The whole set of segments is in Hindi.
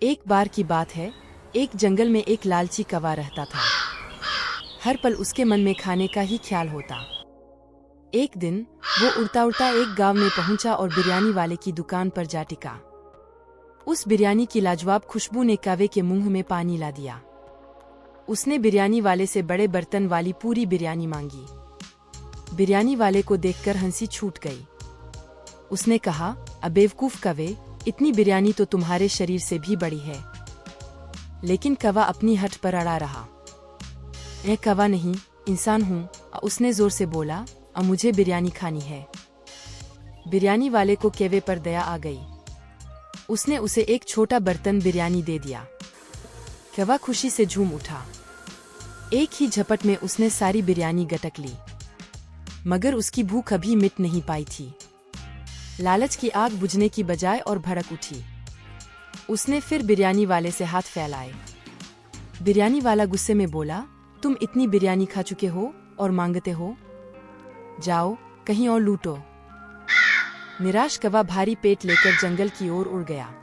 एक बार की बात है, एक जंगल में एक लालची कौवा रहता था। हर पल उसके मन में खाने का ही ख्याल होता। एक दिन वो उड़ता उड़ता एक गांव में पहुंचा और बिरयानी वाले की दुकान पर जा टिका। उस बिरयानी की लाजवाब खुशबू ने कौवे के मुंह में पानी ला दिया। उसने बिरयानी वाले से बड़े बर्तन वाली पूरी बिरयानी मांगी। बिरयानी वाले को देखकर हंसी छूट गई। उसने कहा, अब बेवकूफ कौवे, इतनी बिरयानी तो तुम्हारे शरीर से भी बड़ी है। लेकिन कौवा अपनी हट पर अड़ा रहा। मैं कौवा नहीं, इंसान हूँ, उसने जोर से बोला। अब मुझे बिरयानी खानी है। बिरयानी वाले को कौवे पर दया आ गई। उसने उसे एक छोटा बर्तन बिरयानी दे दिया। कौवा खुशी से झूम उठा। एक ही झपट में उसने सारी बिरयानी गटक ली। मगर उसकी भूख अभी मिट नहीं पाई थी। लालच की आग बुझने की बजाय और भड़क उठी। उसने फिर बिरयानी वाले से हाथ फैलाए। बिरयानी वाला गुस्से में बोला, तुम इतनी बिरयानी खा चुके हो और मांगते हो? जाओ, कहीं और लूटो। निराश कौवा भारी पेट लेकर जंगल की ओर उड़ गया।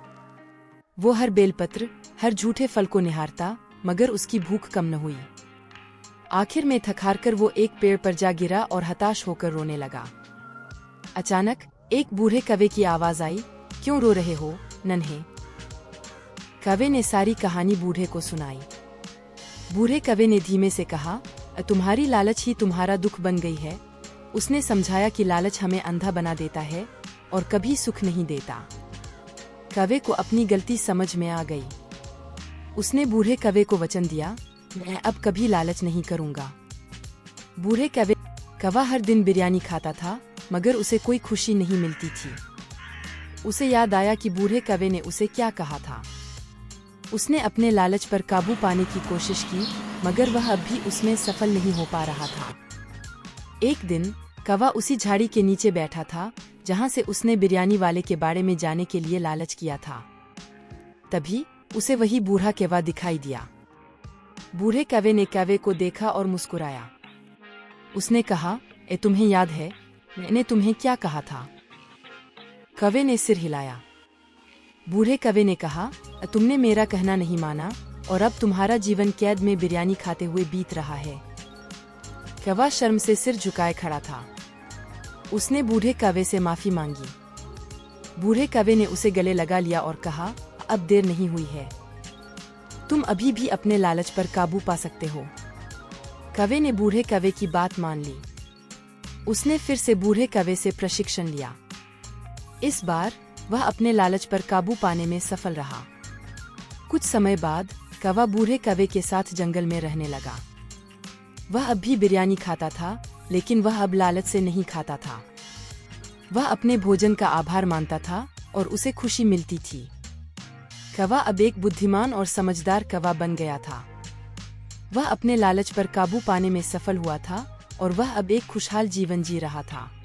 वो हर बेलपत्र, हर झूठे फल को निहारता, मगर उसकी भूख कम न हुई। आखिर में थक-हार कर वो एक पेड़ पर जा गिरा और हताश होकर रोने लगा। अचानक एक बूढ़े कौवे की आवाज आई, क्यों रो रहे हो, नन्हे? कौवे ने सारी कहानी बूढ़े को सुनाई। बूढ़े कौवे ने धीमे से कहा, तुम्हारी लालच ही तुम्हारा दुख बन गई है। उसने समझाया कि लालच हमें अंधा बना देता है और कभी सुख नहीं देता। कौवे को अपनी गलती समझ में आ गई। उसने बूढ़े कौवे को वचन दिया, मैं अब कभी लालच नहीं करूंगा। बूढ़े कौवा हर दिन बिरयानी खाता था, मगर उसे कोई खुशी नहीं मिलती थी। उसे याद आया कि बूढ़े कौवे ने उसे क्या कहा था। उसने अपने लालच पर काबू पाने की कोशिश की, मगर वह अब भी उसमें सफल नहीं हो पा रहा था। एक दिन कौवा उसी झाड़ी के नीचे बैठा था, जहां से उसने बिरयानी वाले के बारे में जाने के लिए लालच किया था। तभी उसे वही बूढ़ा कौवा दिखाई दिया। बूढ़े कौवे ने कौवे को देखा और मुस्कुराया। उसने कहा, तुम्हें याद है, मैंने तुम्हें क्या कहा था? कौवे ने सिर हिलाया। बूढ़े कौवे ने कहा, तुमने मेरा कहना नहीं माना और अब तुम्हारा जीवन कैद में बिरयानी खाते हुए बीत रहा है। कौवा शर्म से सिर झुकाए खड़ा था। उसने बूढ़े कौवे से माफी मांगी। बूढ़े कौवे ने उसे गले लगा लिया और कहा, अब देर नहीं हुई है। तुम अभी भी अपने लालच पर काबू पा सकते हो। कौवे ने बूढ़े कौवे की बात मान ली। उसने फिर से बूढ़े कौवे से प्रशिक्षण लिया। इस बार वह अपने लालच पर काबू पाने में सफल रहा। कुछ समय बाद कौवा बूढ़े कौवे के साथ जंगल में रहने लगा। वह अब भी बिरयानी खाता था, लेकिन वह अब लालच से नहीं खाता था। वह अपने भोजन का आभार मानता था और उसे खुशी मिलती थी। कौवा अब एक बुद्धिमान और समझदार कौवा बन गया था। वह अपने लालच पर काबू पाने में सफल हुआ था और वह अब एक खुशहाल जीवन जी रहा था।